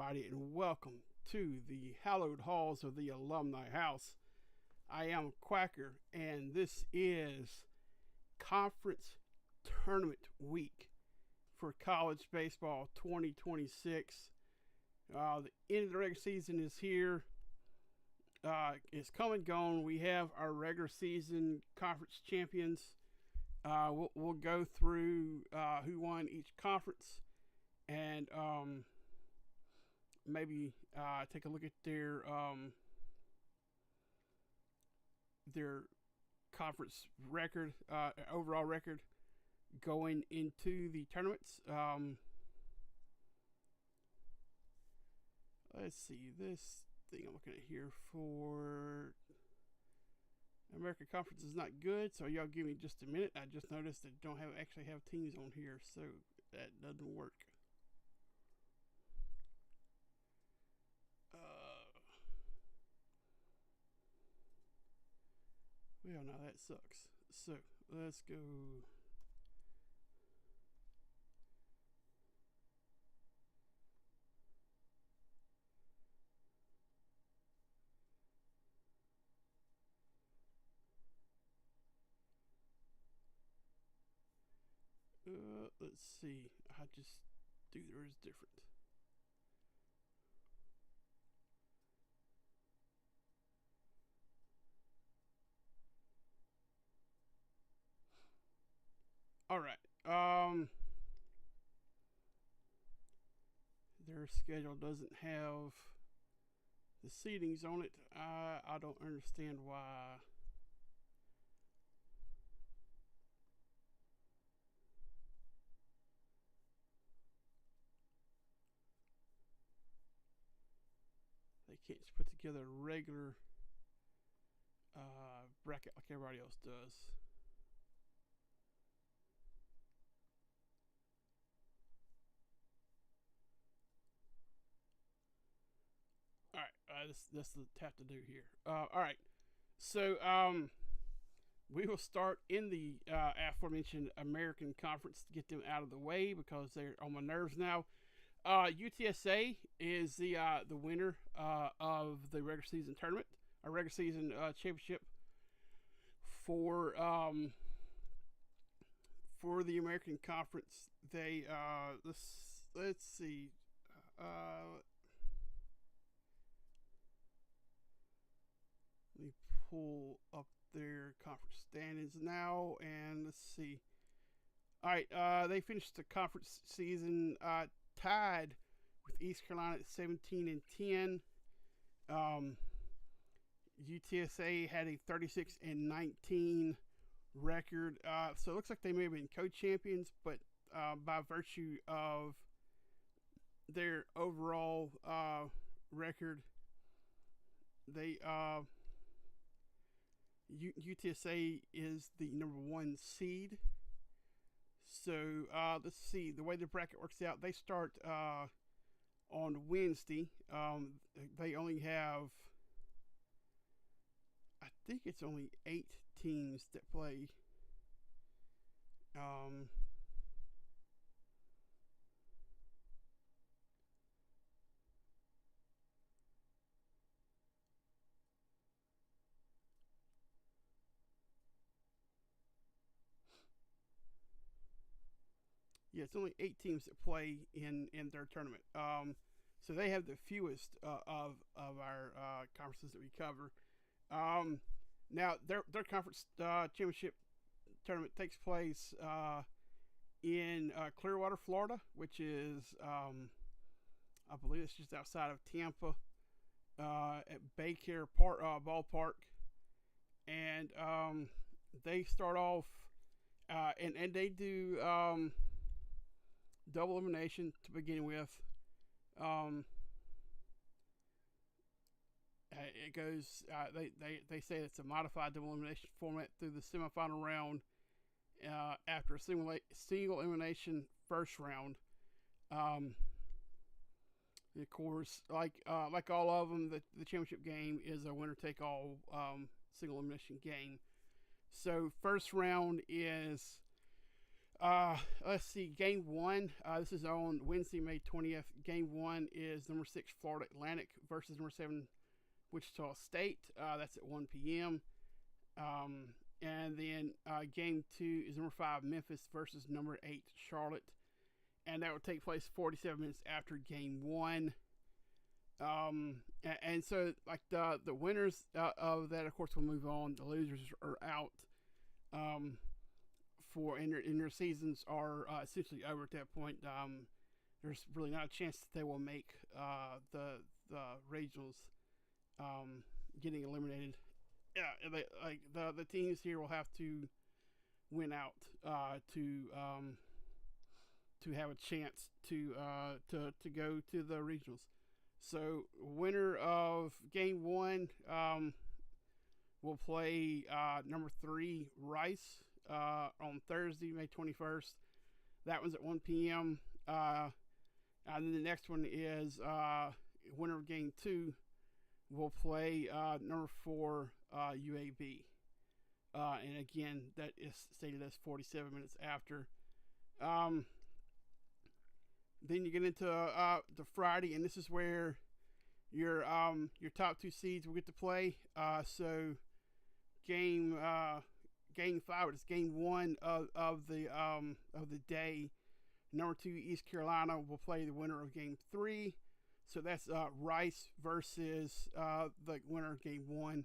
everybody, and welcome to the hallowed halls of the Alumni House. I am Quacker, and this is Conference Tournament Week for College Baseball 2026. The end of the regular season is here. It's come and gone. We have our regular season conference champions. We'll go through who won each conference and maybe take a look at their conference record, overall record going into the tournaments. Let's see, this thing I'm looking at here for American Conference is not good, so y'all give me just a minute. I just noticed that don't actually have teams on here, so that doesn't work. Well, now that sucks. So let's go. Let's see. I just do theirs different. All right. Their schedule doesn't have the seedings on it. I don't understand why. They can't just put together a regular bracket like everybody else does. All right, that's the have to do here. All right, so we will start in the aforementioned American Conference to get them out of the way because they're on my nerves now. UTSA is the winner of the regular season tournament, a regular season championship for the American Conference. They let's see. Let me pull up their conference standings now, and let's see. All right, they finished the conference season tied with East Carolina at 17-10. UTSA had a 36-19 record, so it looks like they may have been co-champions, but by virtue of their overall record, they UTSA is the number one seed. So let's see the way the bracket works out. They start on Wednesday. They only have, I think it's only 8 teams that play. Yeah, it's only 8 teams that play in their tournament. So they have the fewest of our conferences that we cover. Now their conference championship tournament takes place in Clearwater, Florida, which is I believe it's just outside of Tampa at Baycare Ballpark, and they start off and they do double elimination to begin with. It goes. They say it's a modified double elimination format through the semifinal round. After a single elimination first round. Of course, like all of them, the championship game is a winner take all single elimination game. So first round is Let's see. Game one. This is on Wednesday, May 20th. Game one is number 6 Florida Atlantic versus number 7 Wichita State. That's at 1 p.m. And then game two is number 5 Memphis versus number 8 Charlotte, and that would take place 47 minutes after game one. And so like the winners of that, of course, will move on. The losers are out. And their seasons are essentially over at that point. There's really not a chance that they will make the regionals, getting eliminated. Yeah, the teams here will have to win out to have a chance to go to the regionals. So winner of game one will play number 3 Rice on Thursday, May 21st. That one's at 1 p.m. And then the next one is winner of game 2 will play number 4 UAB. And again, that is stated as 47 minutes after. Then you get into the Friday, and this is where your top 2 seeds will get to play. So game 5 is game 1 of the day. Number 2 East Carolina will play the winner of game 3. So that's Rice versus the winner of game 1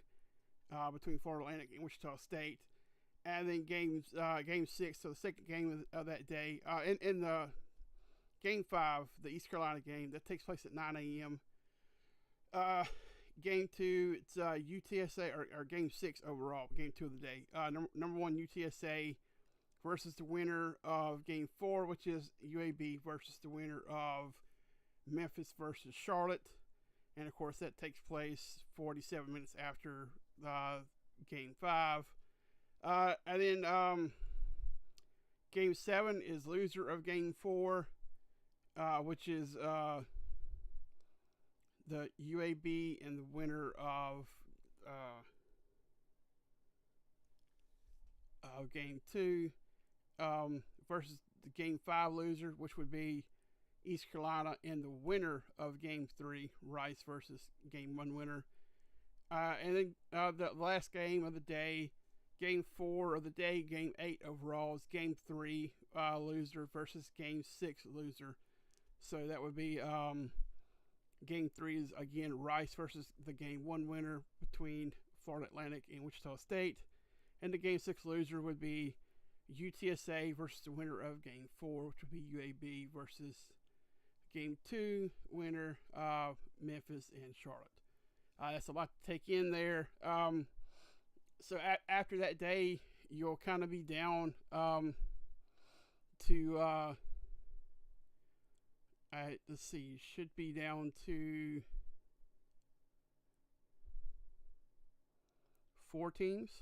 between Florida Atlantic and Wichita State. And then game 6, so the second game of that day, in the game 5, the East Carolina game, that takes place at 9 a.m. Game 2, it's UTSA, or game 6 overall, game 2 of the day. Number 1 UTSA versus the winner of game 4, which is UAB versus the winner of Memphis versus Charlotte. And of course, that takes place 47 minutes after game 5. And then game 7 is loser of game 4, which is the UAB and the winner of game 2 versus the game 5 loser, which would be East Carolina, and the winner of game 3, Rice versus game 1 winner. And then the last game of the day, game 4 of the day, game 8 overall, is game 3 loser versus game 6 loser. So that would be game 3 is again Rice versus the game 1 winner between Florida Atlantic and Wichita State. And the game 6 loser would be UTSA versus the winner of game 4, which would be UAB versus game 2 winner Memphis and Charlotte. That's a lot to take in there. So after that day, you'll kind of be down to let's see, you should be down to 4 teams.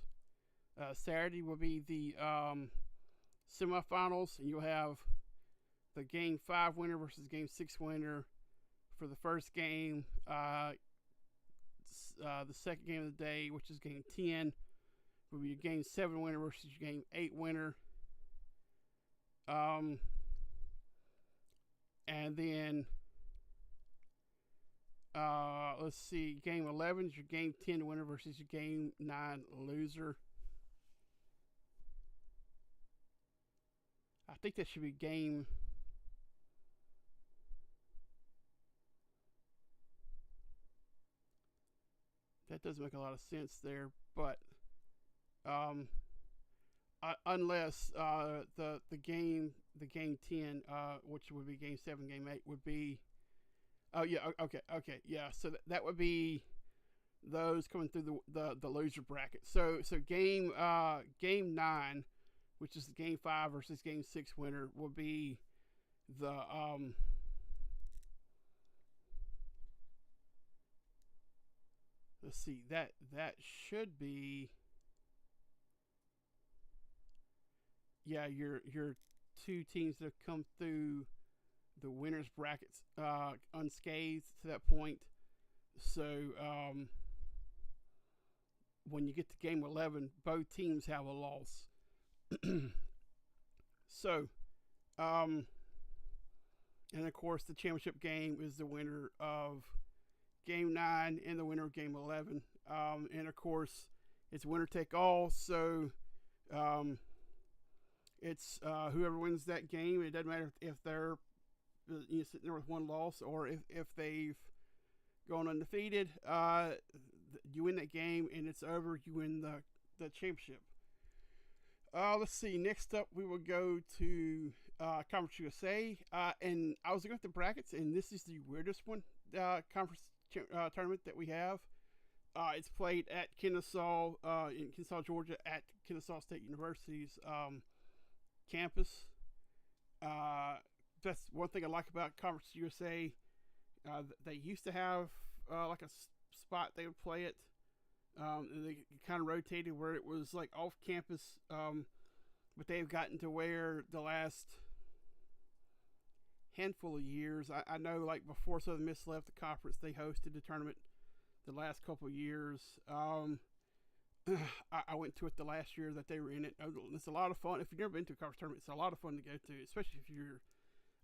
Saturday will be the semifinals, and you'll have the game 5 winner versus game 6 winner for the first game. The second game of the day, which is game 10, will be your game 7 winner versus your game 8 winner. And then let's see, game 11 is your game 10 winner versus your game 9 loser. I think that should be game. That doesn't make a lot of sense there, but unless the game 10, which would be game 7, game 8, would be. Oh yeah, okay, yeah. So that would be those coming through the loser bracket. So game 9, which is the game 5 versus game 6 winner, will be the let's see, that should be, yeah, your 2 teams that have come through the winners brackets unscathed to that point. So when you get to game 11, both teams have a loss. So, um, and of course, the championship game is the winner of Game 9 and the winner of Game 11. And of course, it's winner take all. So, it's whoever wins that game. It doesn't matter if they're sitting there with one loss or if they've gone undefeated. You win that game and it's over. You win the championship. Let's see. Next up, we will go to Conference USA. And I was looking at the brackets, and this is the weirdest one. Conference tournament that we have. It's played at Kennesaw, in Kennesaw, Georgia, at Kennesaw State University's campus. That's one thing I like about Conference USA. They used to have like a spot they would play it. And they kind of rotated where it was like off campus. But they've gotten to where the last handful of years, I know like before Southern Miss left the conference, they hosted the tournament the last couple of years. I went to it the last year that they were in it. It's a lot of fun. If you've never been to a conference tournament, it's a lot of fun to go to, especially if you're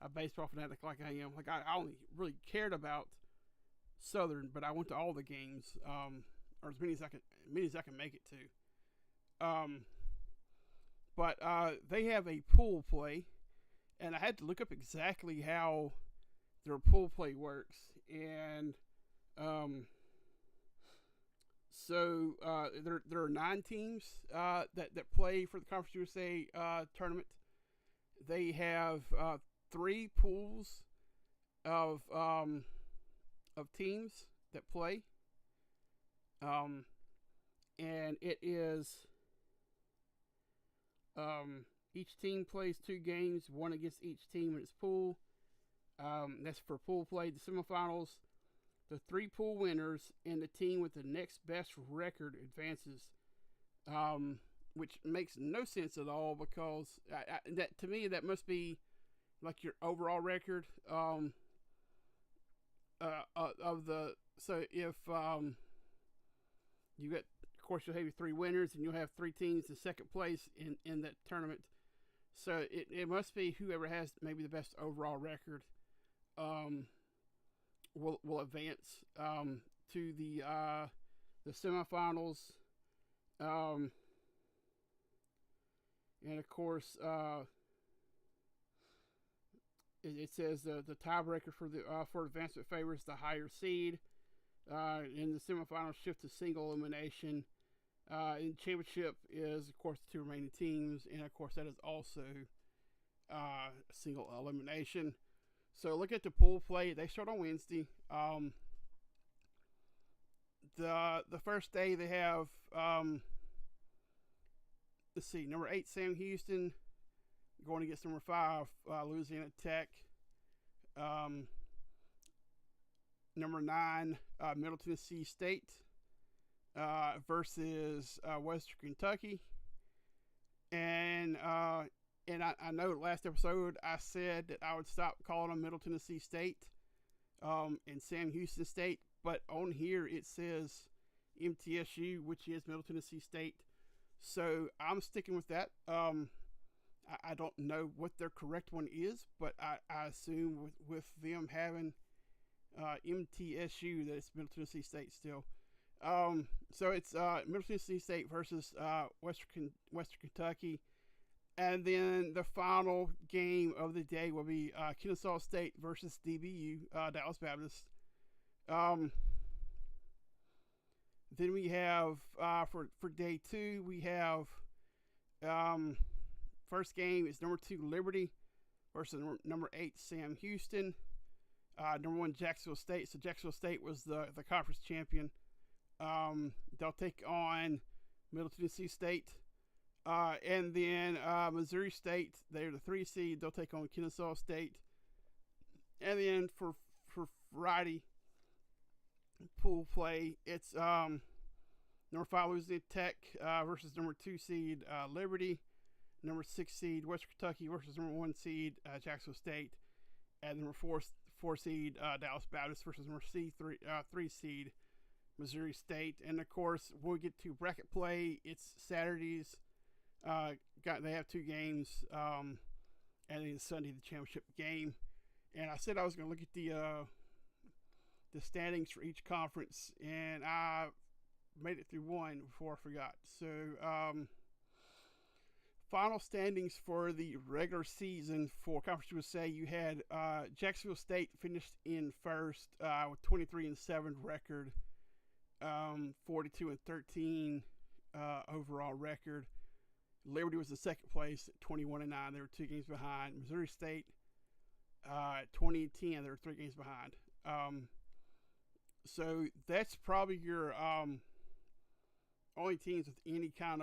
a baseball fanatic like I am. Like I only really cared about Southern, but I went to all the games, or as many as I can make it to. But they have a pool play, and I had to look up exactly how their pool play works. And so there are 9 teams that play for the Conference USA tournament. They have 3 pools of teams that play, and it is each team plays 2 games, one against each team in its pool. That's for pool play. The semifinals, the 3 pool winners and the team with the next best record advances, which makes no sense at all because that to me that must be like your overall record of the. So if you get, of course, you'll have your 3 winners and you'll have 3 teams in second place in that tournament. So it must be whoever has maybe the best overall record will advance to the semifinals. And of course, it says the tiebreaker for advancement favors the higher seed. In the semifinals, shift to single elimination. In championship is, of course, the 2 remaining teams, and of course that is also single elimination. So look at the pool play. They start on Wednesday. The first day they have let's see, number 8 Sam Houston going against number 5 Louisiana Tech. Number 9 Middle Tennessee State versus Western Kentucky. And I know last episode I said that I would stop calling them Middle Tennessee State and Sam Houston State, but on here it says MTSU, which is Middle Tennessee State. So I'm sticking with that. I don't know what their correct one is, but I assume with them having MTSU that it's Middle Tennessee State still. So it's Middle Tennessee State versus Western Kentucky. And then the final game of the day will be Kennesaw State versus DBU, Dallas Baptist. Then we have, for day 2, we have, first game is number 2 Liberty versus number 8 Sam Houston. Number 1 Jacksonville State. So Jacksonville State was the conference champion. They'll take on Middle Tennessee State. And then Missouri State, they're the 3 seed. They'll take on Kennesaw State. And then for Friday pool play, it's number 5 Louisiana Tech versus number 2 seed Liberty. Number 6 seed Western Kentucky versus number 1 seed Jacksonville State. And number 4 seed Dallas Baptist versus number 3 seed Missouri State. And of course, when we get to bracket play, it's Saturdays. They have 2 games. and then Sunday the championship game. And I said I was going to look at the standings for each conference, and I made it through one before I forgot. So final standings for the regular season for Conference USA, you had Jacksonville State finished in first with 23-7 record, 42-13 overall record. Liberty was in second place at 21-9. They were 2 games behind. Missouri State 20-10. They were 3 games behind. So that's probably your only teams with any kind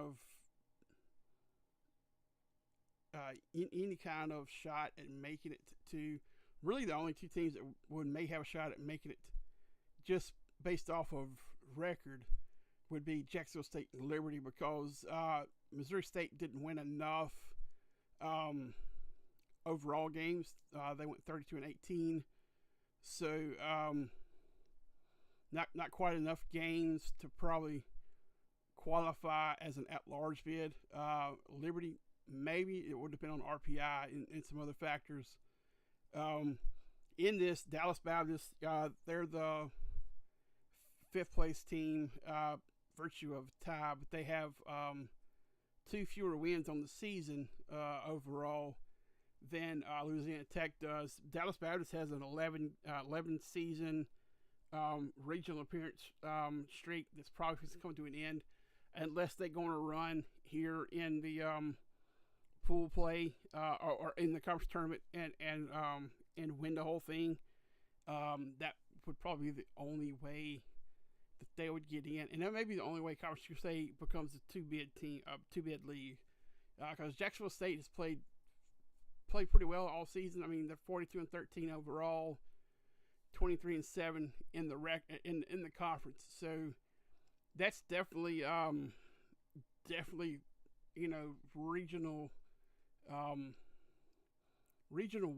of shot at making it to. Really, the only 2 teams that may have a shot at making it, just based off of record, would be Jacksonville State and Liberty, because Missouri State didn't win enough overall games. They went 32-18, so not quite enough games to probably qualify as an at-large bid. Liberty, maybe it would depend on RPI and some other factors. In this, Dallas Baptist, they're the 5th place team, virtue of tie, but they have 2 fewer wins on the season overall than Louisiana Tech does. Dallas Baptist has an 11 season regional appearance streak that's probably going to come to an end unless they're going to run here in the pool play or in the conference tournament and win the whole thing. That would probably be the only way that they would get in, and that may be the only way Conference USA becomes a 2-bid team, 2-bid league, because Jacksonville State has played pretty well all season. I mean, they're 42-13 overall, 23-7 in the in the conference. So that's definitely regional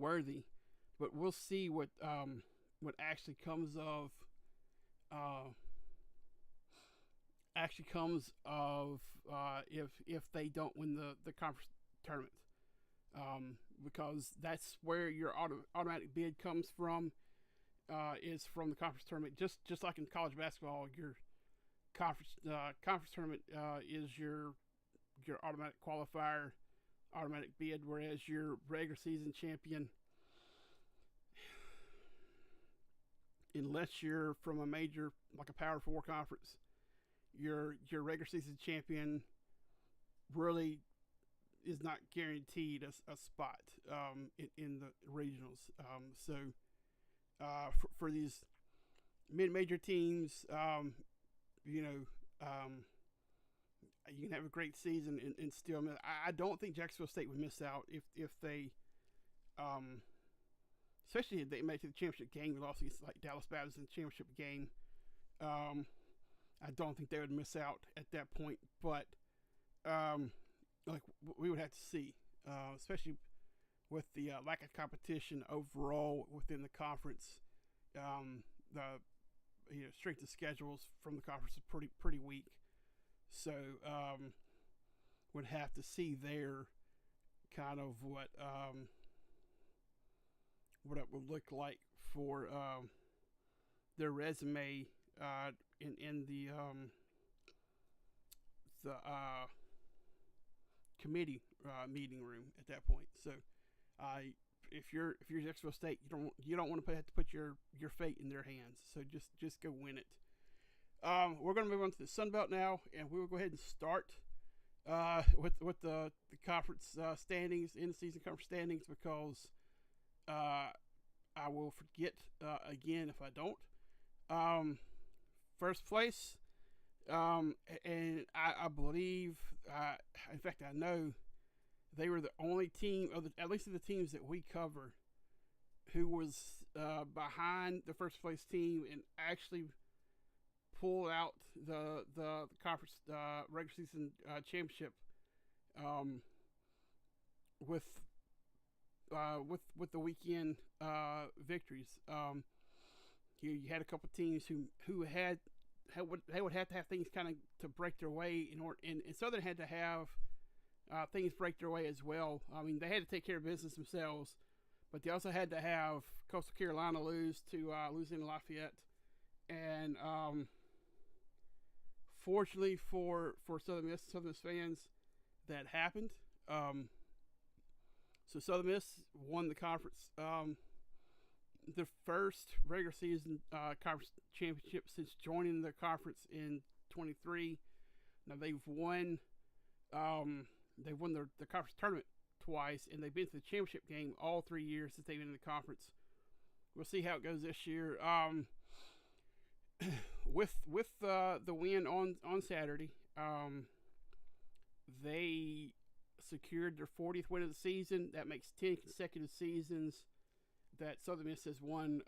worthy. But we'll see what actually comes of if they don't win the conference tournament, because that's where your automatic bid comes from, is from the conference tournament. Just like in college basketball, your conference tournament is your automatic qualifier, automatic bid, whereas your regular season champion, unless you're from a major like a Power 4 conference, your regular season champion really is not guaranteed a spot in the regionals. So for these mid-major teams, you can have a great season and still. I don't think Jacksonville State would miss out if they, especially if they make it to the championship game. We lost against like Dallas Baptist in the championship game. I don't think they would miss out at that point, but we would have to see, especially with the lack of competition overall within the conference. The strength of schedules from the conference is pretty weak, so would have to see there kind of what it would look like for their resume in the committee meeting room at that point. So if you're Jacksonville State, you don't want to have to put your fate in their hands. So just go win it. We're going to move on to the Sun Belt now, and we will go ahead and start with the conference standings, in the season conference standings, because I will forget again if I don't. First place, and I believe, in fact I know, they were the only team, at least of the teams that we cover, who was behind the first place team and actually pulled out the conference regular season championship with the weekend victories. You had a couple teams who would have to have things kind of to break their way in order, and Southern had to have things break their way as well. I mean, they had to take care of business themselves, but they also had to have Coastal Carolina lose to Louisiana Lafayette, and fortunately for Southern Miss fans, that happened. So Southern Miss won the conference, the first regular season conference championship since joining the conference in 23. Now they've won the conference tournament twice, and they've been to the championship game all 3 years since they've been in the conference. We'll see how it goes this year. With the win on Saturday, they secured their 40th win of the season. That makes 10 consecutive seasons that Southern Miss has won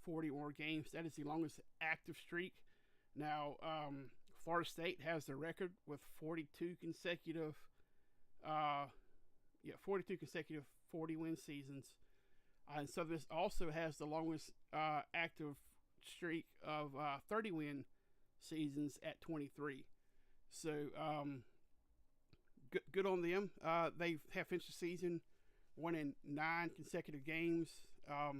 40 or more games. That is the longest active streak. Now, Florida State has the record with 42 consecutive 40-win seasons. And Southern Miss also has the longest active streak of 30-win seasons at 23. So, good on them. They have finished the season winning 9 consecutive games. I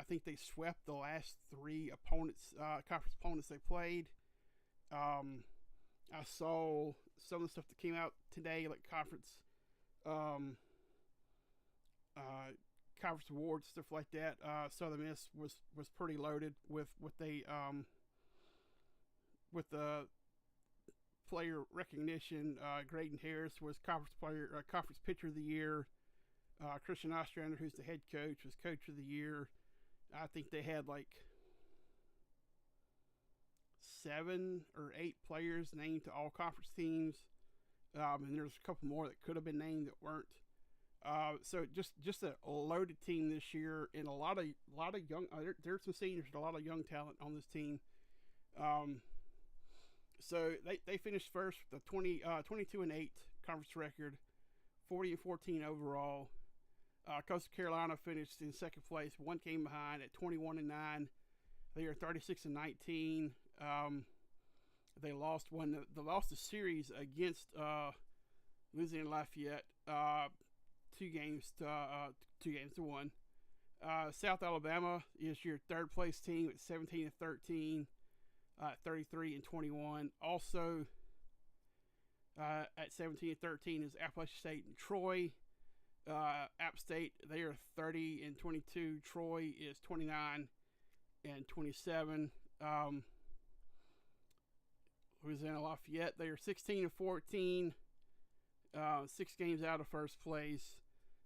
think they swept the last 3 conference opponents they played. I saw some of the stuff that came out today, like conference awards, stuff like that. Southern Miss was pretty loaded with the player recognition. Graydon Harris was conference pitcher of the year. Christian Ostrander, who's the head coach, was coach of the year. I think they had like 7 or 8 players named to all conference teams, and there's a couple more that could have been named that weren't. So just a loaded team this year, and a lot of young. There's some seniors, and a lot of young talent on this team. So they finished first with a 22-8 conference record, 40-14 overall. Coastal Carolina finished in second place, 1 game behind at 21-9. They are 36-19. They lost the series against Louisiana Lafayette, 2 games to 1. South Alabama is your third place team at 17-13, 33-21. Also at 17-13 is Appalachian State and Troy. App State, they are 30-22. Troy is 29-27. Louisiana Lafayette, they are 16-14, 6 games out of first place,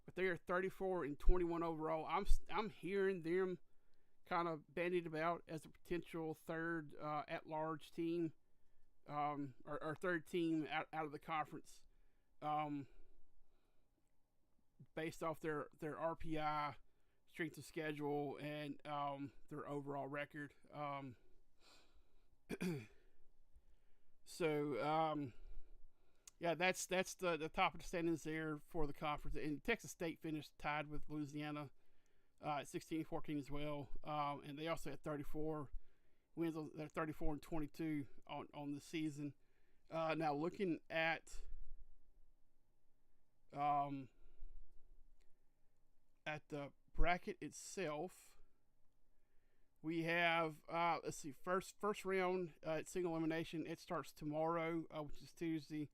but they are 34-21 overall. I'm hearing them kind of bandied about as a potential third at-large team, or third team out of the conference, based off their RPI, strength of schedule, and their overall record. Yeah, that's the top of the standings there for the conference. And Texas State finished tied with Louisiana at 16-14 as well. And they also had 34 wins. They're 34-22 on the season. Now looking at the bracket itself, we have let's see, first round at single elimination. It starts tomorrow, which is Tuesday.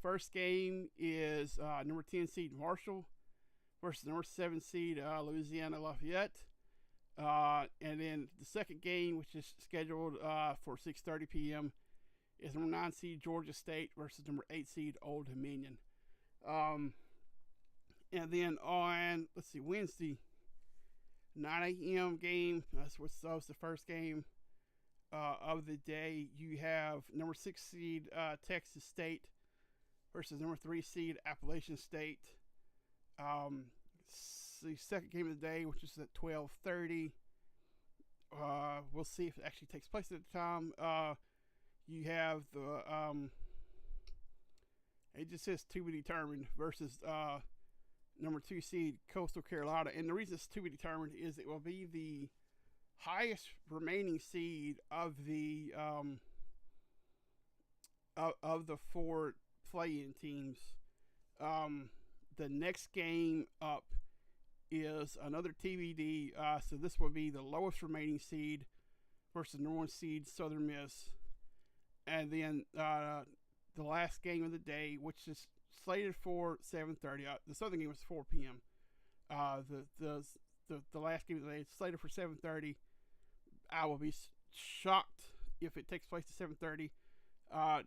First game is number 10 seed Marshall versus number 7 seed Louisiana Lafayette. And then the second game, which is scheduled for 6:30 p.m., is number 9 seed Georgia State versus number 8 seed Old Dominion. And then on, let's see, Wednesday, 9 a.m. game. That was the first game of the day. You have number 6 seed Texas State versus number 3 seed Appalachian State. The second game of the day, which is at 12:30. We'll see if it actually takes place at the time. You have the it just says to be determined versus number 2 seed Coastal Carolina, and the reason it's to be determined is it will be the highest remaining seed of the 4 play-in teams. The next game up is another TBD. So this will be the lowest remaining seed versus number one seed Southern Miss, and then the last game of the day, which is slated for 7:30. The Southern game was 4 p.m. The last game of the day is slated for 7:30. I will be shocked if it takes place at 7:30.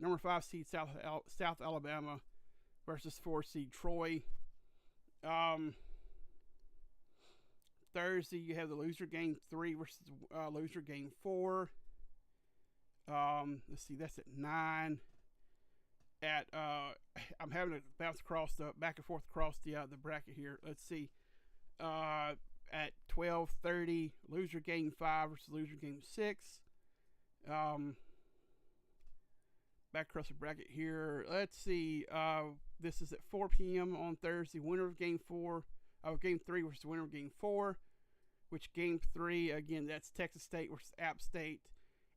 Number 5 seed South Alabama versus 4 seed Troy. Thursday you have the loser game 3 versus loser game 4. Let's see, that's at 9. I'm having to bounce back and forth across the bracket here. Let's see. At 12:30, loser game 5 versus loser game 6. Back across the bracket here. Let's see. This is at 4 p.m. on Thursday. Winner of game 3 versus winner of game 4. Which game 3 again? That's Texas State versus App State,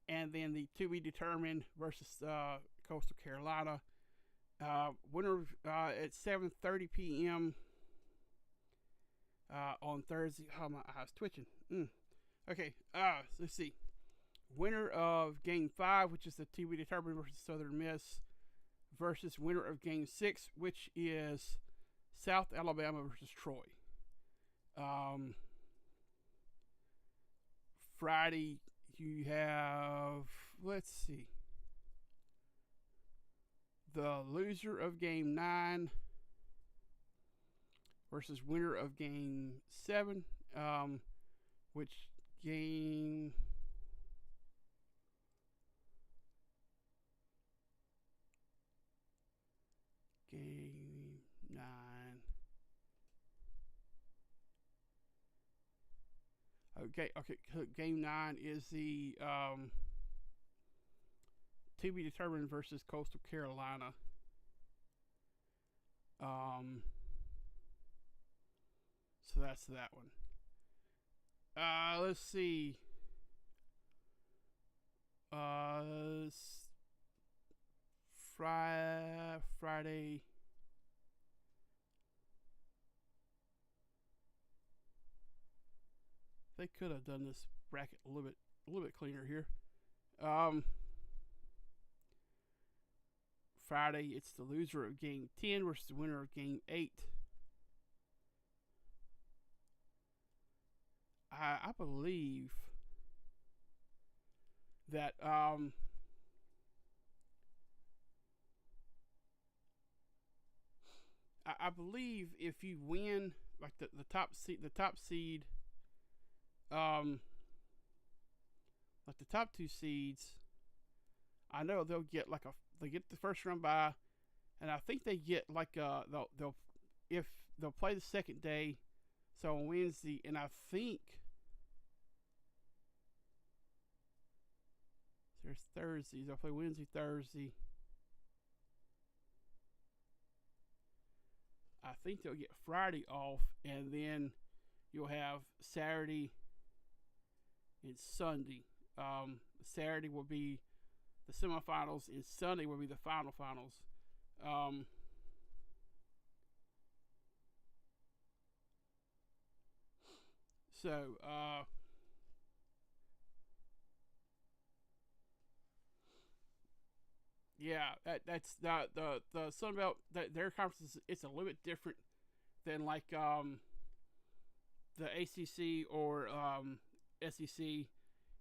and then the to be determined versus Coastal Carolina. Winner at 7:30 p.m. On Thursday. Oh, my eyes twitching. Okay. Let's see. Winner of game 5, which is the to be determined versus Southern Miss, versus winner of game 6, which is South Alabama versus Troy. Friday, you have, let's see, the loser of game 9 versus winner of game 7, which game 9. Okay. Game 9 is the to be determined versus Coastal Carolina. So that's that one. Let's see. Friday. They could have done this bracket a little bit cleaner here. Friday, it's the loser of game 10 versus the winner of game 8. I believe that I believe if you win, like the top seed, like the top 2 seeds, I know they'll get they get the first round bye, and I think they get they'll play the second day, so on Wednesday, and I think there's Thursdays. They'll play Wednesday, Thursday. I think they'll get Friday off, and then you'll have Saturday and Sunday. Saturday will be the semifinals, and Sunday will be the finals. Yeah, that's the Sun Belt. Their conference it's a little bit different than like the ACC or SEC,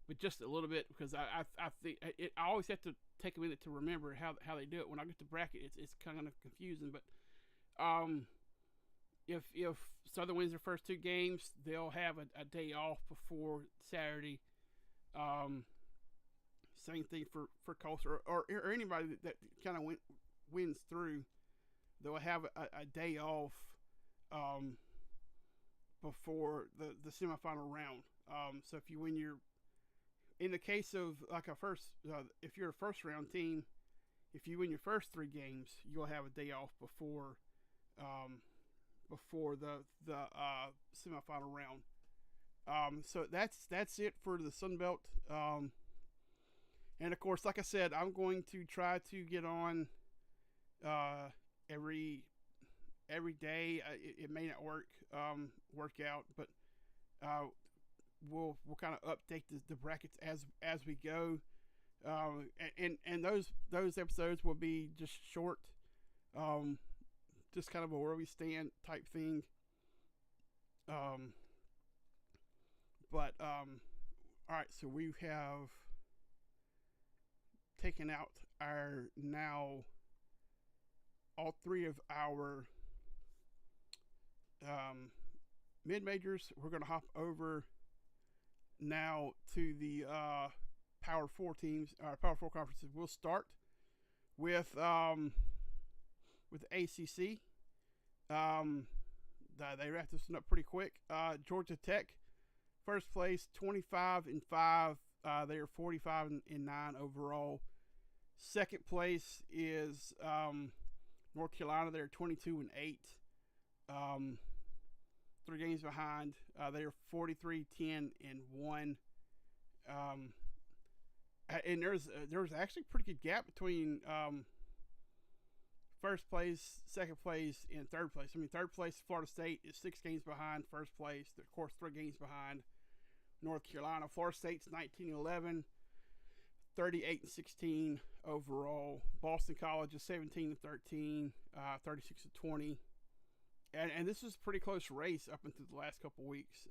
but just a little bit, because I think I always have to take a minute to remember how they do it. When I get to bracket, it's kind of confusing. But if Southern wins their first 2 games, they'll have a day off before Saturday. Same thing for Coastal or anybody that kind of wins through. They'll have a day off before the semifinal round. So if you win in the case of like if you're a first round team, if you win your first 3 games, you'll have a day off before the semifinal round. So that's it for the Sun Belt. And of course, like I said, I'm going to try to get on uh, every day. It may not work out, but uh, we'll kind of update the brackets as we go. And those episodes will be just short, just kind of a where we stand type thing. Um, but all right, so we have taken out our now all three of our mid majors. We're going to hop over now to the Power Four teams, Power Four conferences. We'll start with ACC. They wrapped this one up pretty quick. Georgia Tech, first place, 25-5. They are 45-9 overall. Second place is North Carolina. They're 22-8. 3 games behind. They are 43-10-1. And there's actually a pretty good gap between first place, second place, and third place. I mean, third place, Florida State, is 6 games behind first place. They're, of course, 3 games behind North Carolina. Florida State's 19-11, 38-16 overall. Boston College is 17-13, 36-20. And this is a pretty close race up until the last couple weeks.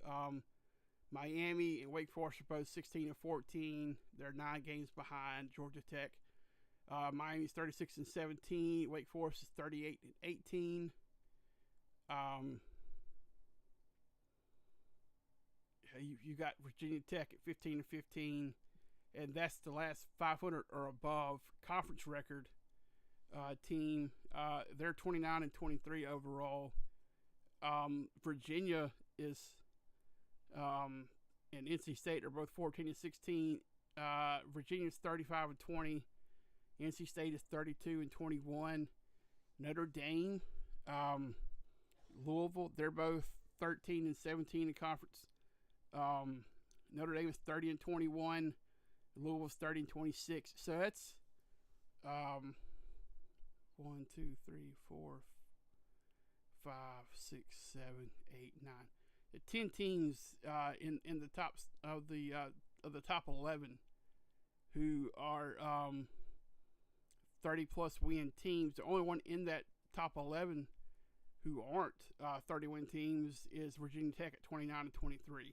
Miami and Wake Forest are both 16-14. They're 9 games behind Georgia Tech. Miami's 36-17. Wake Forest is 38-18. You got Virginia Tech at 15-15, and that's the last 500 or above conference record team. They're 29-23 overall. Virginia is and NC State are both 14-16. Virginia's 35-20. NC State is 32-21. Notre Dame, Louisville, they're both 13-17 in conference. Notre Dame is 30-21. Louisville's 30-26. So that's 1, 2, 3, 4, 5, 6, 7, 8, 9. 10 teams in the top of the top 11 who are 30 plus win teams. The only one in that top 11 who aren't 30 win teams is Virginia Tech at 29-23.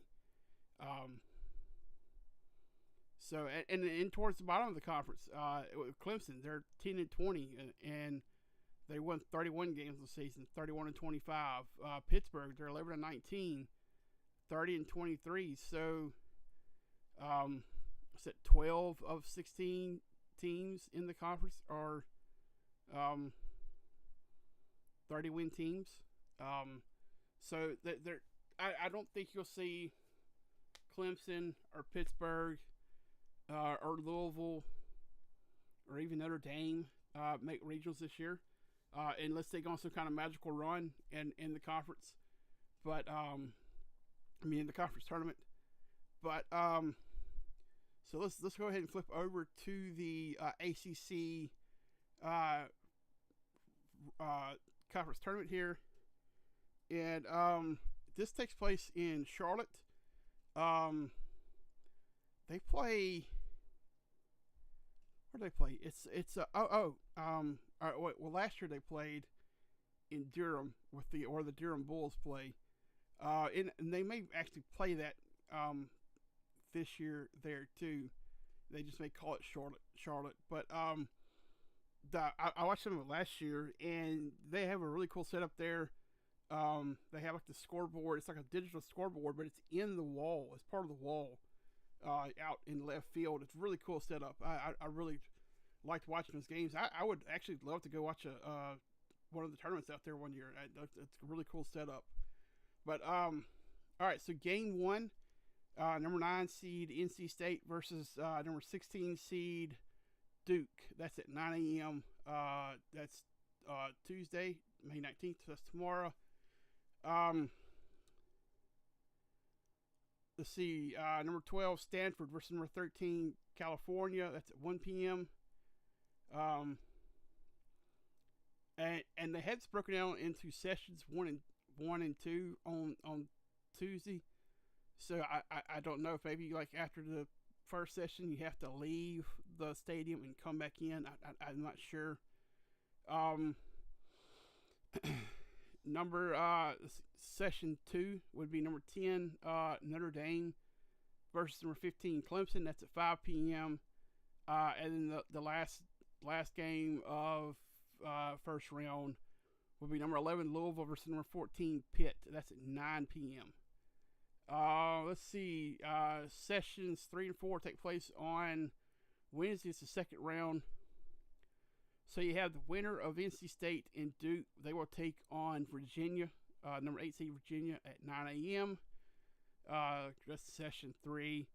So and towards the bottom of the conference, Clemson, they're 10-20 and they won 31 games this season, 31-25. Pittsburgh, they're 11-19, 30-23. So, what's it? 12 of 16 teams in the conference are 30-win teams. So I don't think you'll see Clemson or Pittsburgh or Louisville or even Notre Dame make regionals this year. Unless they go on some kind of magical run in the conference. But, in the conference tournament. But, so let's go ahead and flip over to the ACC conference tournament here. And this takes place in Charlotte. They play... Where do they play? Last year they played in Durham where the Durham Bulls play, and they may actually play that this year there too. They just may call it Charlotte. But I watched them last year, and they have a really cool setup there. They have like the scoreboard. It's like a digital scoreboard, but it's in the wall. It's part of the wall out in left field. It's really cool setup. I really liked watching those games. I would actually love to go watch one of the tournaments out there one year. It's a really cool setup. But all right, so game 1, number 9 seed NC State versus number 16 seed Duke. That's at 9 a.m. That's Tuesday, May 19th. So that's tomorrow. Let's see, number 12 Stanford versus number 13 California. That's at 1 p.m. and they had this broken down into sessions one and two on Tuesday. So I don't know if maybe like after the first session you have to leave the stadium and come back in. I'm not sure. Um, number session 2 would be number 10 Notre Dame versus number 15 Clemson. That's at 5 p.m. And then the last game of first round will be number 11 Louisville versus number 14 Pitt. That's at 9 p.m. Let's see. Sessions 3 and 4 take place on Wednesday. It's the second round. So you have the winner of NC State and Duke. They will take on Virginia, number 8 seed Virginia at 9 a.m. That's session 3.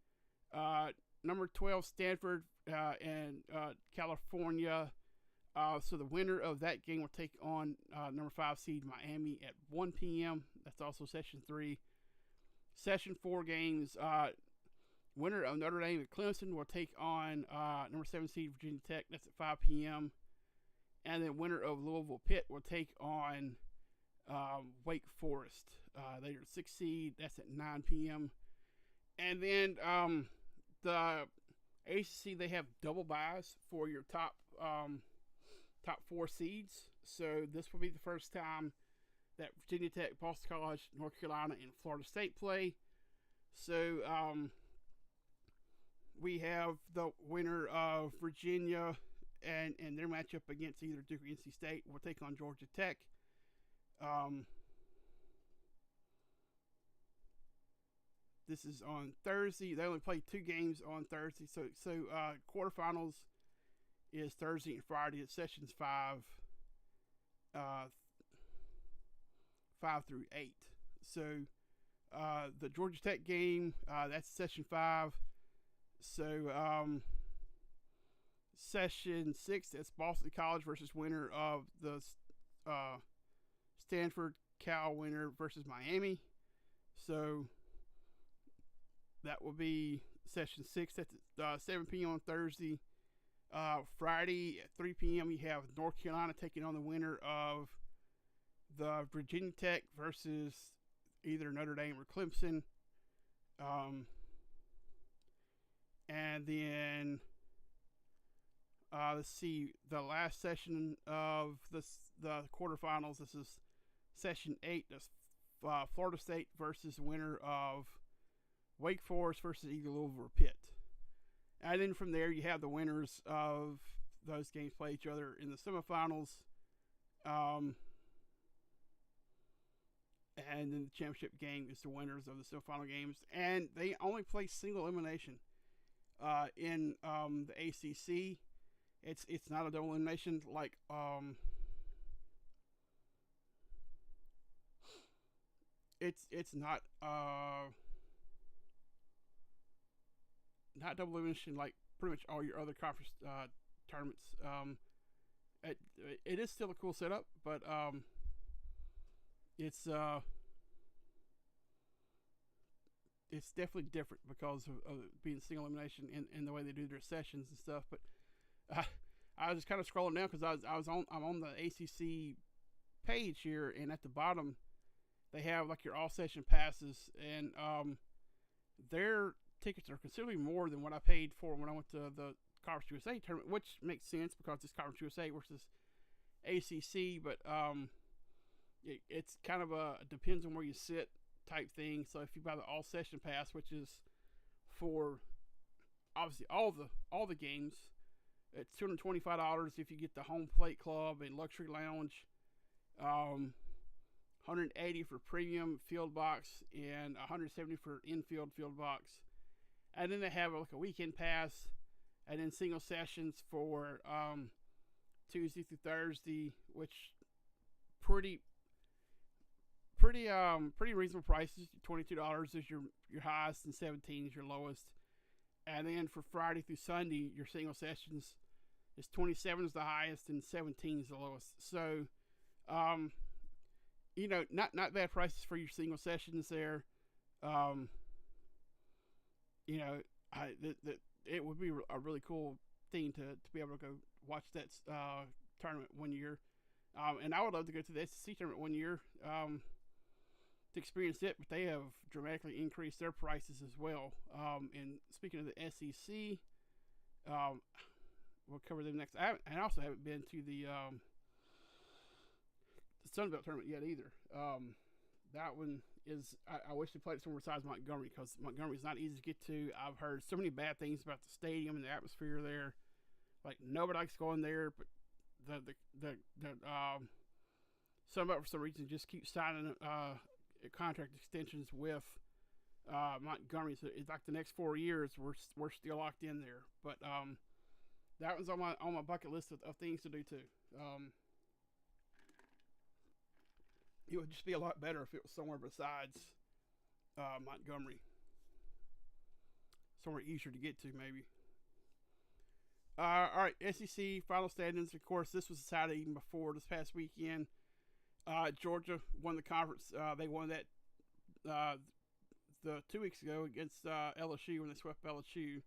Number 12 Stanford and California. So the winner of that game will take on number 5 seed Miami at 1 p.m. That's also session 3. Session 4 games. Winner of Notre Dame and Clemson will take on number 7 seed Virginia Tech. That's at 5 p.m. And then winner of Louisville Pitt will take on Wake Forest. They are 6 seed. That's at 9 p.m. And then the ACC, they have double buys for your top 4 seeds. So this will be the first time that Virginia Tech, Boston College, North Carolina, and Florida State play. So we have the winner of Virginia and their matchup against either Duke or NC State will take on Georgia Tech. This is on Thursday. They only play 2 games on Thursday. So quarterfinals is Thursday and Friday at sessions 5 through 8. So the Georgia Tech game, that's session 5. So session 6, that's Boston College versus winner of the Stanford Cal winner versus Miami. So that will be session 6. That's 7 p.m. on Thursday. Friday at 3 p.m. you have North Carolina taking on the winner of the Virginia Tech versus either Notre Dame or Clemson. And then let's see, the last session of the quarterfinals. This is session 8. That's Florida State versus the winner of Wake Forest versus either Louisville or Pitt. And then from there, you have the winners of those games play each other in the semifinals. And then the championship game is the winners of the semifinal games. And they only play single elimination in the ACC. It's not a double elimination like it's not double elimination like pretty much all your other conference tournaments. It is still a cool setup, but it's definitely different because of being single elimination in the way they do their sessions and stuff. But I was just kind of scrolling down because I'm on the ACC page here, and at the bottom they have like your all session passes, and their tickets are considerably more than what I paid for when I went to the Conference USA tournament, which makes sense because it's Conference USA versus ACC. But it's kind of a depends on where you sit type thing. So if you buy the all session pass, which is for obviously all the games, it's $225 if you get the home plate club and luxury lounge. $180 for premium field box and $170 for infield field box. And then they have like a weekend pass, and then single sessions for Tuesday through Thursday, which pretty reasonable prices. $22 is your highest, and $17 is your lowest. And then for Friday through Sunday, your single sessions is $27 is the highest, and $17 is the lowest. So, not bad prices for your single sessions there. It would be a really cool thing to be able to go watch that tournament one year. And I would love to go to the SEC tournament one year to experience it, but they have dramatically increased their prices as well. And speaking of the SEC, we'll cover them next. I also haven't been to the Sun Belt tournament yet either. That one is, I wish they played it somewhere besides Montgomery, because Montgomery is not easy to get to. I've heard so many bad things about the stadium and the atmosphere there. Like, nobody likes going there, but the Sun Belt for some reason just keeps signing contract extensions with Montgomery. So it's like the next 4 years we're still locked in there. But that one's on my bucket list of things to do too. It would just be a lot better if it was somewhere besides Montgomery. Somewhere easier to get to, maybe. All right, SEC final standings. Of course, this was decided even before this past weekend. Georgia won the conference. They won that the 2 weeks ago against LSU when they swept LSU.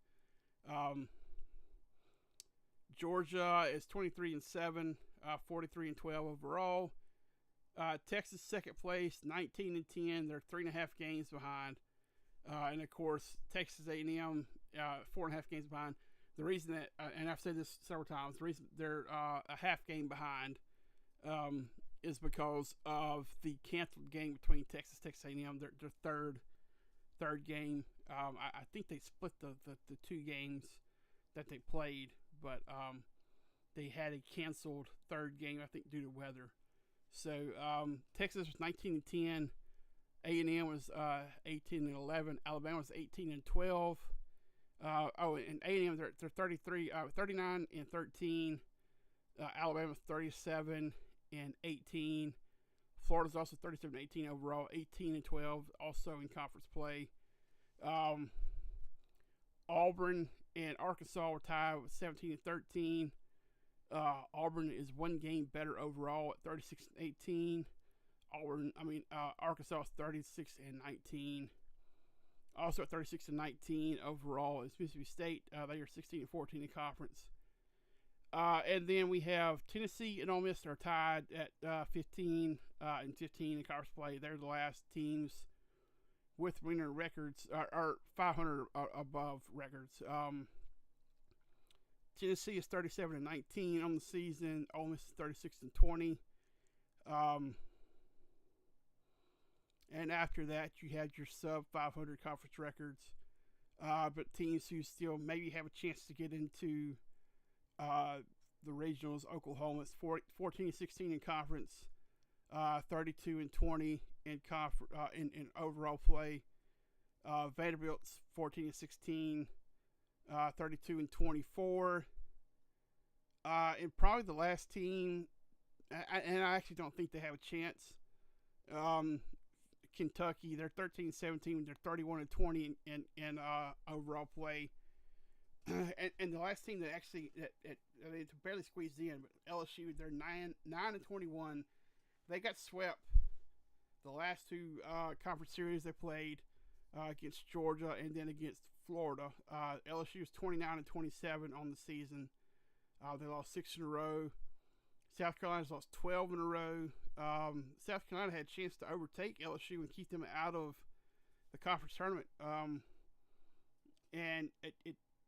Georgia is 23-7, 43-12 overall. Texas second place, 19-10. They're 3.5 games behind. And of course, Texas A&M 4.5 games behind. The reason that, and I've said this several times, the reason they're a half game behind is because of the canceled game between Texas A&M. Their third game. I think they split the 2 games that they played, but they had a canceled third game, I think, due to weather. So Texas was 19-10, A&M was 18-11, Alabama was 18-12. And A&M they're 39-13. Alabama's 37-18. Florida's also 37-18 overall, 18-12 also in conference play. Auburn and Arkansas were tied with 17-13. Auburn is 1 game better overall at 36-18. Arkansas is 36-19. Also at 36-19 overall is Mississippi State. They are 16-14 in conference. And then we have Tennessee and Ole Miss are tied at 15-15 in conference play. They're the last teams with winner records, or 500 or above records. Tennessee is 37-19 on the season. Ole Miss is 36-20. And after that, you had your sub 500 conference records. But teams who still maybe have a chance to get into the regionals: Oklahoma's 14-16 in conference, 32-20 in overall play. Vanderbilt's 14-16, 32-24. And probably the last team, and I actually don't think they have a chance. Kentucky, they're 13-17. They're 31-20 in overall play. And the last team that actually they barely squeezed in, but LSU, they're 9-21. They got swept the last 2 conference series they played against Georgia and then against Florida. LSU is 29-27 on the season. They lost 6 in a row. South Carolina's lost 12 in a row. South Carolina had a chance to overtake LSU and keep them out of the conference tournament. And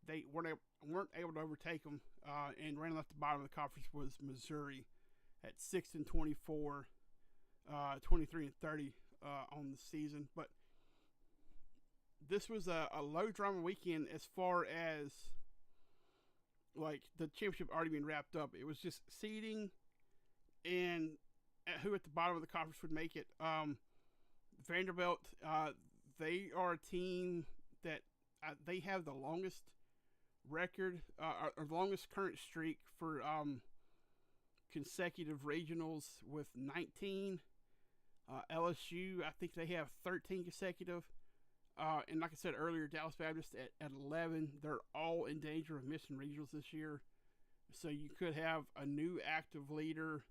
they weren't able to overtake them. And running off the bottom of the conference was Missouri at 6-24, 23-30 on the season. But this was a low drama weekend as far as like the championship already been wrapped up. It was just seeding and who at the bottom of the conference would make it. Vanderbilt, they are a team that they have the longest record or longest current streak for consecutive regionals with 19. LSU, I think they have 13 consecutive. And like I said earlier, Dallas Baptist at 11. They're all in danger of missing regionals this year. So you could have a new active leader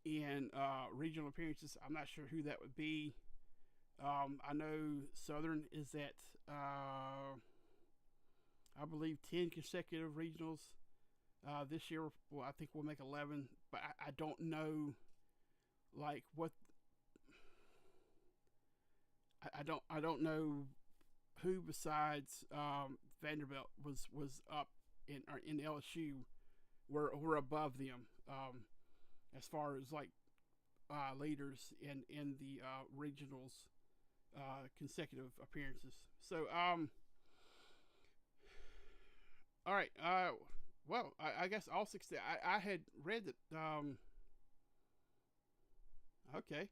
in regional appearances. I'm not sure who that would be. I know Southern is at, I believe, 10 consecutive regionals. This year, well, I think we'll make 11, but I don't know, like what. I don't know who besides Vanderbilt was up in LSU were above them as far as like leaders in the regionals consecutive appearances. So all right. Well, I guess all 16. I had read that. Okay.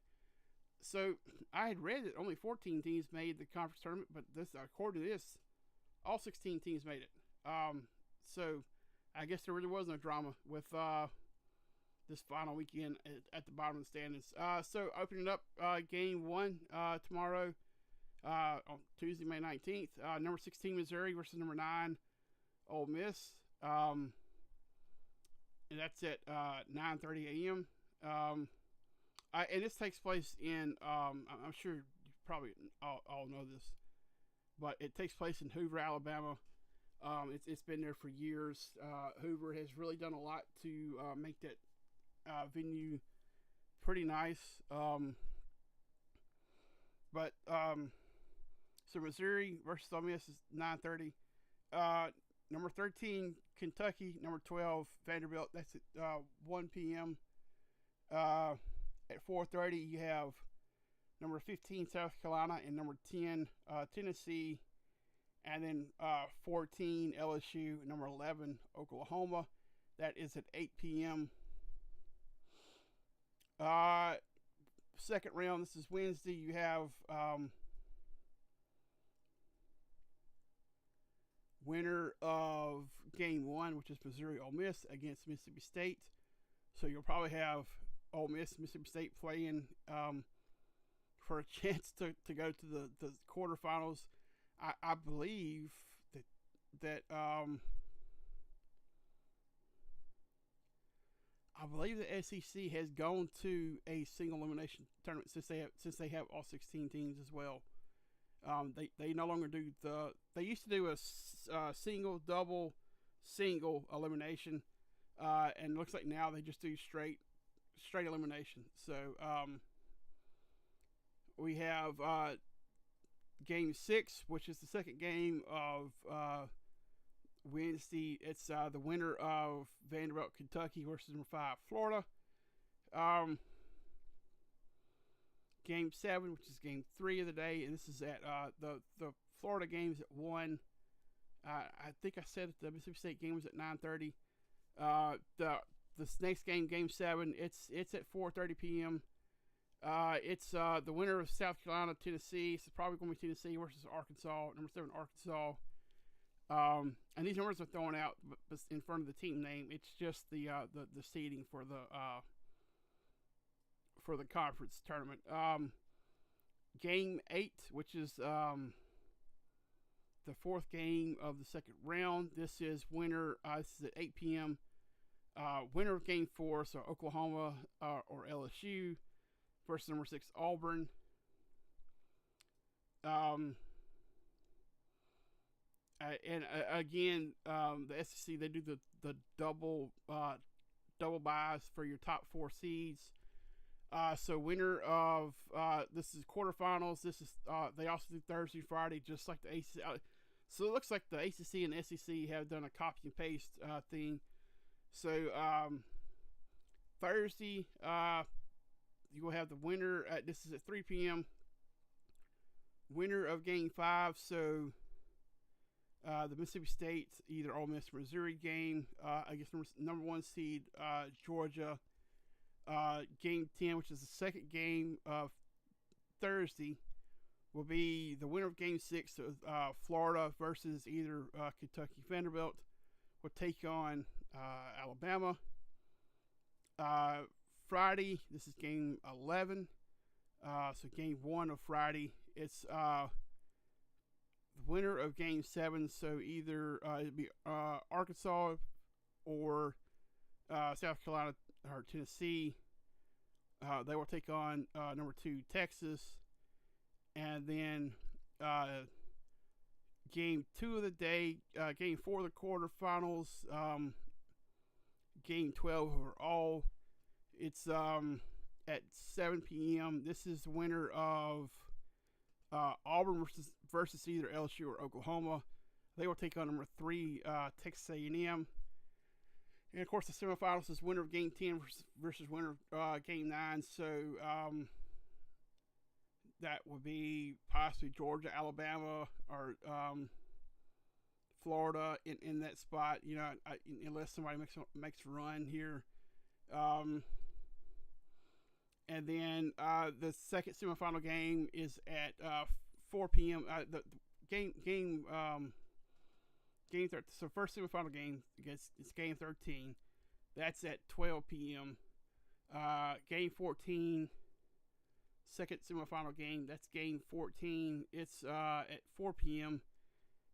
So I had read that only 14 teams made the conference tournament, but this, according to this, all 16 teams made it. So I guess there really was no drama with this final weekend at the bottom of the standings. So opening up game one tomorrow on Tuesday, May 19th. Number 16 Missouri versus number 9 Ole Miss. And that's at 9:30 a.m. And this takes place in, I'm sure you probably all know this, but it takes place in Hoover, Alabama. It's been there for years. Hoover has really done a lot to make that venue pretty nice. So Missouri versus Ole Miss is 9:30. Number 13 Kentucky, number 12 Vanderbilt. That's at 1 p.m. At 4:30, you have number 15 South Carolina and number 10 Tennessee, and then 14 LSU, number 11 Oklahoma. That is at 8 p.m. Second round. This is Wednesday. You have winner of game one, which is Missouri Ole Miss against Mississippi State. So you'll probably have Ole Miss, Mississippi State playing for a chance to go to the quarterfinals. I believe that I believe the SEC has gone to a single elimination tournament since they have all 16 teams as well. They no longer do they used to do a single, double, single elimination, and it looks like now they just do straight elimination. So we have game 6, which is the second game of Wednesday. It's the winner of Vanderbilt, Kentucky versus number 5 Florida. Game 7, which is game 3 of the day, and this is at the Florida game's at 1. I think I said the Mississippi State game was at 9:30. This next game, game 7, it's at 4:30 p.m. It's the winner of South Carolina, Tennessee. It's probably going to be Tennessee versus Arkansas, number 7 Arkansas. And these numbers are thrown out but in front of the team name. It's just the seeding for the conference tournament. Game 8, which is the fourth game of the second round. This is winner. This is at 8 p.m. Winner of game 4, so Oklahoma or LSU versus number 6 Auburn. Again, the SEC, they do the double buys for your top 4 seeds. So winner of this is quarterfinals. This is they also do Thursday, Friday, just like the ACC. So it looks like the ACC and the SEC have done a copy and paste thing. So Thursday, you will have the winner. This is at 3 p.m. Winner of game 5. So the Mississippi State, either Ole Miss or Missouri game against number 1 seed Georgia. Game 10, which is the second game of Thursday, will be the winner of game 6. So, Florida versus either Kentucky. Vanderbilt will take on Alabama. Friday, this is game 11. So game 1 of Friday, it's the winner of game 7. So either it'd be Arkansas or South Carolina or Tennessee. They will take on number 2 Texas. And then game 2 of the day, game 4 of the quarterfinals, Game 12 overall. It's at 7 p.m. This is the winner of Auburn versus either LSU or Oklahoma. They will take on number 3 Texas A&M. And of course, the semifinals is winner of Game 10 versus winner of Game 9. So that would be possibly Georgia, Alabama, or Florida in that spot. You know, unless somebody makes a run here. And then the second semifinal game is at 4 p.m. The game 13. So first semifinal game it's game 13. That's at 12 p.m. Game 14. Second semifinal game. That's game 14. It's at 4 p.m.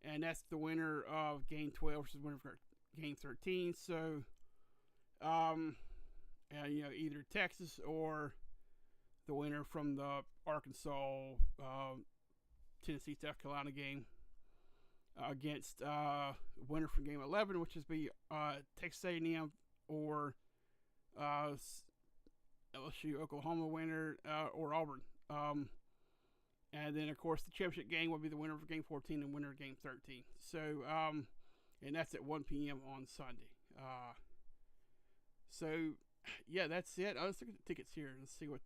And that's the winner of game 12 versus the winner of game 13. So, you know, either Texas or the winner from the Arkansas, Tennessee, South Carolina game against winner from game 11, which is be Texas A&M or LSU, Oklahoma winner, or Auburn. And then, of course, the championship game will be the winner of game 14 and winner of game 13. So, and that's at 1 p.m. on Sunday. So, yeah, that's it. Let's look at the tickets here. Let's see what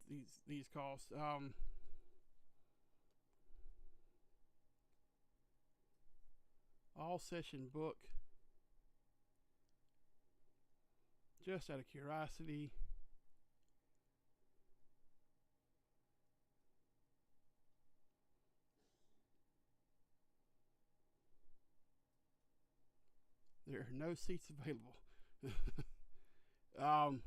these cost. All session book. Just out of curiosity. There are no seats available. All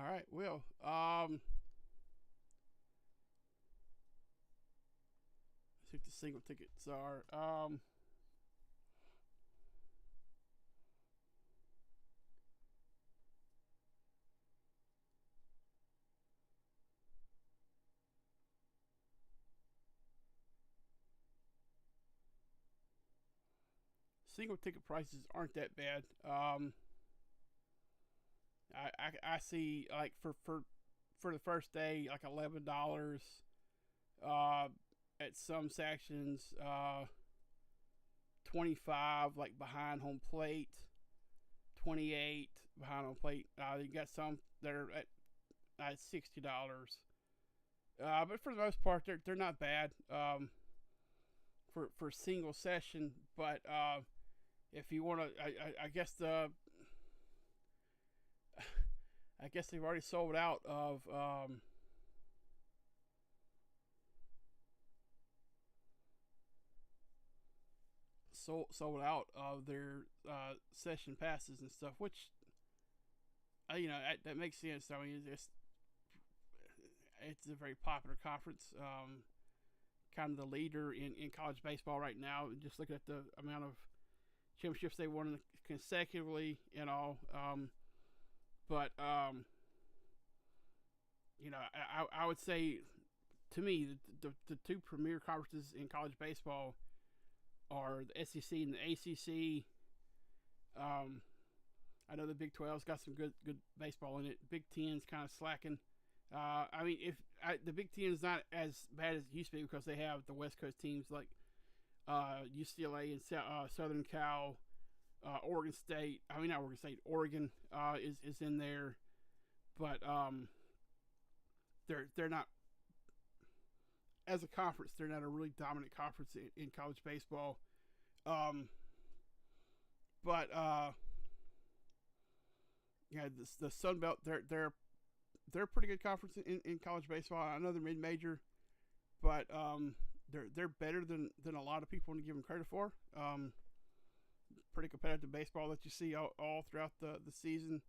right. Well, let's see what the single tickets are. Single ticket prices aren't that bad. I see like for the first day like $11. At some sections, 25 like behind home plate, 28 behind home plate. You got some that are at $60. But for the most part, they're not bad. For single session, but if you want to, I guess they've already sold out of sold out of their session passes and stuff, which you know that makes sense. I mean, it's a very popular conference. Kind of the leader in college baseball right now. Just look at the amount of championships they won consecutively and all. But you know, I would say, to me, the two premier conferences in college baseball are the SEC and the ACC. I know the Big 12's got some good baseball in it. Big 10's kind of slacking. I mean, the Big Ten is not as bad as it used to be because they have the West Coast teams like UCLA and Southern Cal, Oregon State. I mean, not Oregon State. Oregon is in there, but they're not, as a conference. They're not a really dominant conference in college baseball. But yeah, the Sun Belt. They're a pretty good conference in college baseball. I know they're mid-major, but they're better than a lot of people want to give them credit for. Pretty competitive baseball that you see all throughout the season.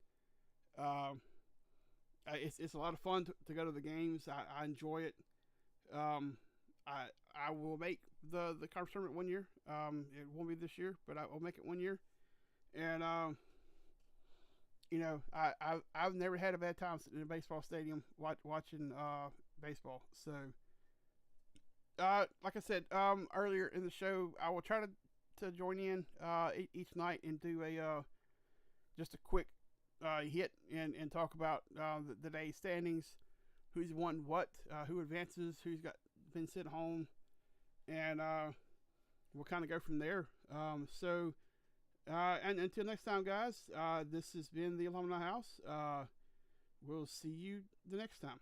It's a lot of fun to go to the games. I enjoy it. I will make the conference tournament one year. It won't be this year, but I will make it one year. And you know, I've never had a bad time sitting in a baseball stadium watching baseball. So, like I said earlier in the show, I will try to join in each night and do a just a quick hit and talk about the day's standings, who's won what, who advances, who's been sent home, and we'll kind of go from there. And until next time, guys, this has been the Alumni House. We'll see you the next time.